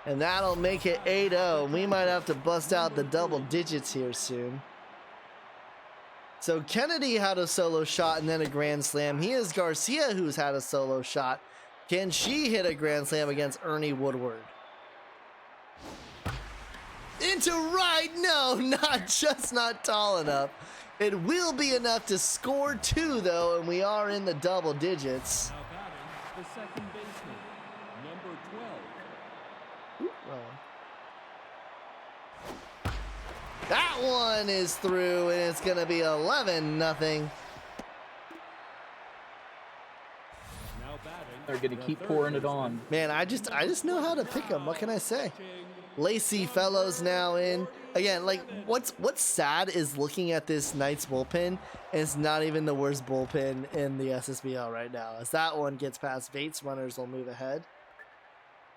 and that'll make it 8-0. We might have to bust out the double digits here soon. So Kennedy had a solo shot and then a grand slam. He is Garcia, who's had a solo shot. Can she hit a grand slam against Ernie Woodward? Into right, no, not tall enough. It will be enough to score 2 though, and we are in the double digits. Now batting, the second baseman, number 12. That one is through, and it's gonna be 11-0. Now batting, They're gonna the keep third pouring it baseman, on. Man, I just know how to pick them. What can I say? Lacey Fellows now in. Again, like what's sad is looking at this Knights bullpen, and it's not even the worst bullpen in the SSBL right now. As that one gets past Bates, runners will move ahead.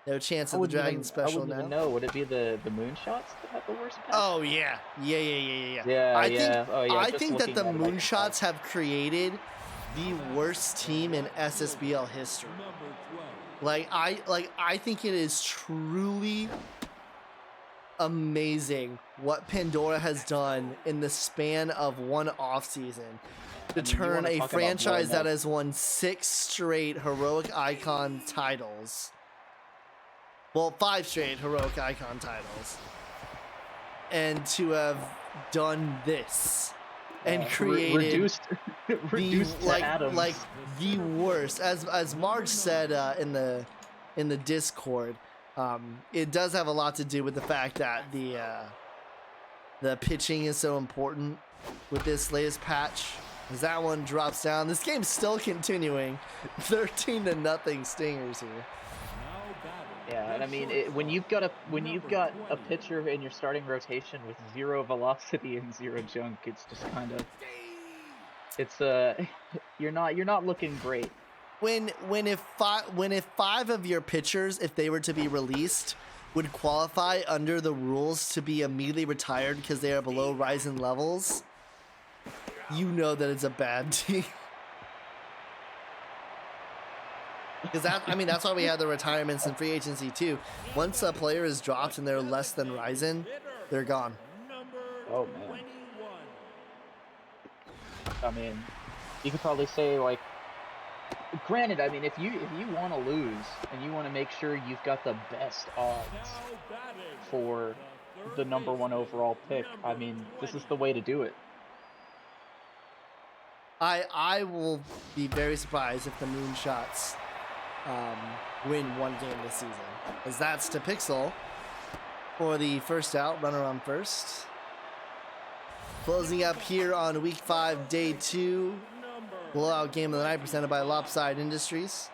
No chance of the Dragon I special wouldn't now. even know. Would it be the moonshots that have the worst pass? Oh yeah. Yeah, I yeah. think Oh, yeah, I just think that looking the at it, I can Moonshots tell. have created the worst team in SSBL history. number 12. I think it is truly amazing what Pandora has done in the span of one offseason to I mean, you turn wanna a talk about franchise blowing that up. has won 6 straight Heroic Icon titles. Well, 5 straight Heroic Icon titles. And to have done this and created reduced reduced the to atoms. like the worst, as Marge said in the Discord. It does have a lot to do with the fact that the pitching is so important with this latest patch. As that one drops down, this game's still continuing. 13-0 Stingers here. Now batting, Yeah, and the I mean, shortstop, when you've got a number 20. pitcher in your starting rotation with 0 velocity and 0 junk, it's just kind of you're not looking great. When if 5 of your pitchers, if they were to be released, would qualify under the rules to be immediately retired because they are below rising levels, you know that it's a bad team. Because that's why we have the retirements and free agency too. Once a player is dropped and they're less than rising, they're gone. Number Oh, man. 21. I mean, you could probably say, like, granted, I mean, if you want to lose and you want to make sure you've got the best odds Now batting, for third the number 1 baseman, overall pick, I number mean, this is 20. the way to do it. I will be very surprised if the Moonshots win one game this season, as that's to Pixel for the first out, runner on first. Closing up here on week 5, day 2. Blowout game of the night presented by Lopside Industries.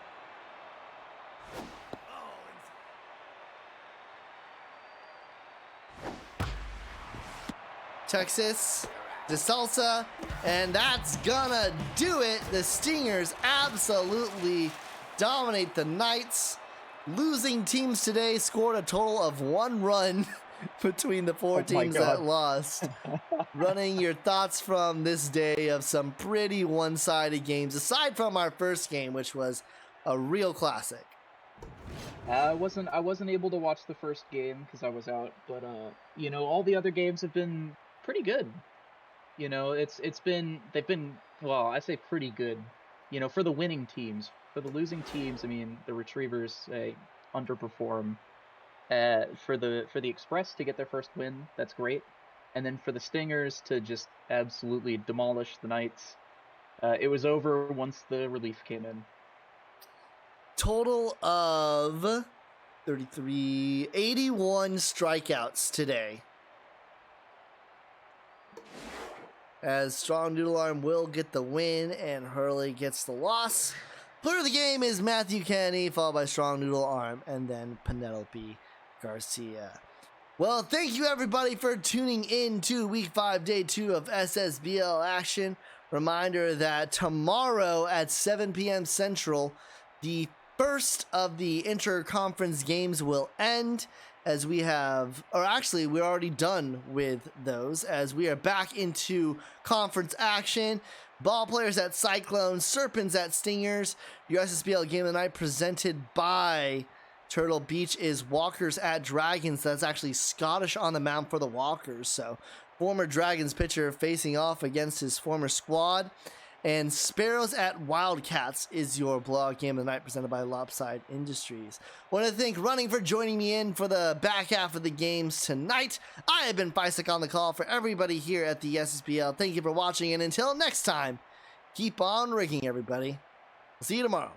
Texas, DeSalsa, and that's gonna do it. The Stingers absolutely dominate the Knights. Losing teams today scored a total of 1 run between the 4 teams that lost. Running your thoughts from this day of some pretty one-sided games, aside from our first game, which was a real classic. I wasn't able to watch the first game because I was out, but you know, all the other games have been pretty good. You know, they've been, well, I say pretty good. You know, for the winning teams. For the losing teams, I mean, the Retrievers underperform. For the Express to get their first win, that's great. And then for the Stingers to just absolutely demolish the Knights, it was over once the relief came in. Total of 33, 81 strikeouts today. As Strong Noodle Arm will get the win and Hurley gets the loss. Player of the game is Matthew Kennedy, followed by Strong Noodle Arm, and then Penelope Garcia. Well, thank you everybody for tuning in to week 5, day 2 of SSBL action. Reminder that tomorrow at 7 p.m. Central, the first of the inter-conference games will end, as we have, or actually we're already done with those, as we are back into conference action. Ball players at Cyclones, Serpents at Stingers. Your SSBL game of the night presented by Turtle Beach is Walkers at Dragons. That's actually Scottish on the mound for the Walkers. So former Dragons pitcher facing off against his former squad. And Sparrows at Wildcats is your blowout game of the night presented by Lopside Industries. Want to thank Running for joining me in for the back half of the games tonight. I have been Feisik on the call for everybody here at the SSBL. Thank you for watching, and until next time, keep on rigging, everybody. We'll see you tomorrow.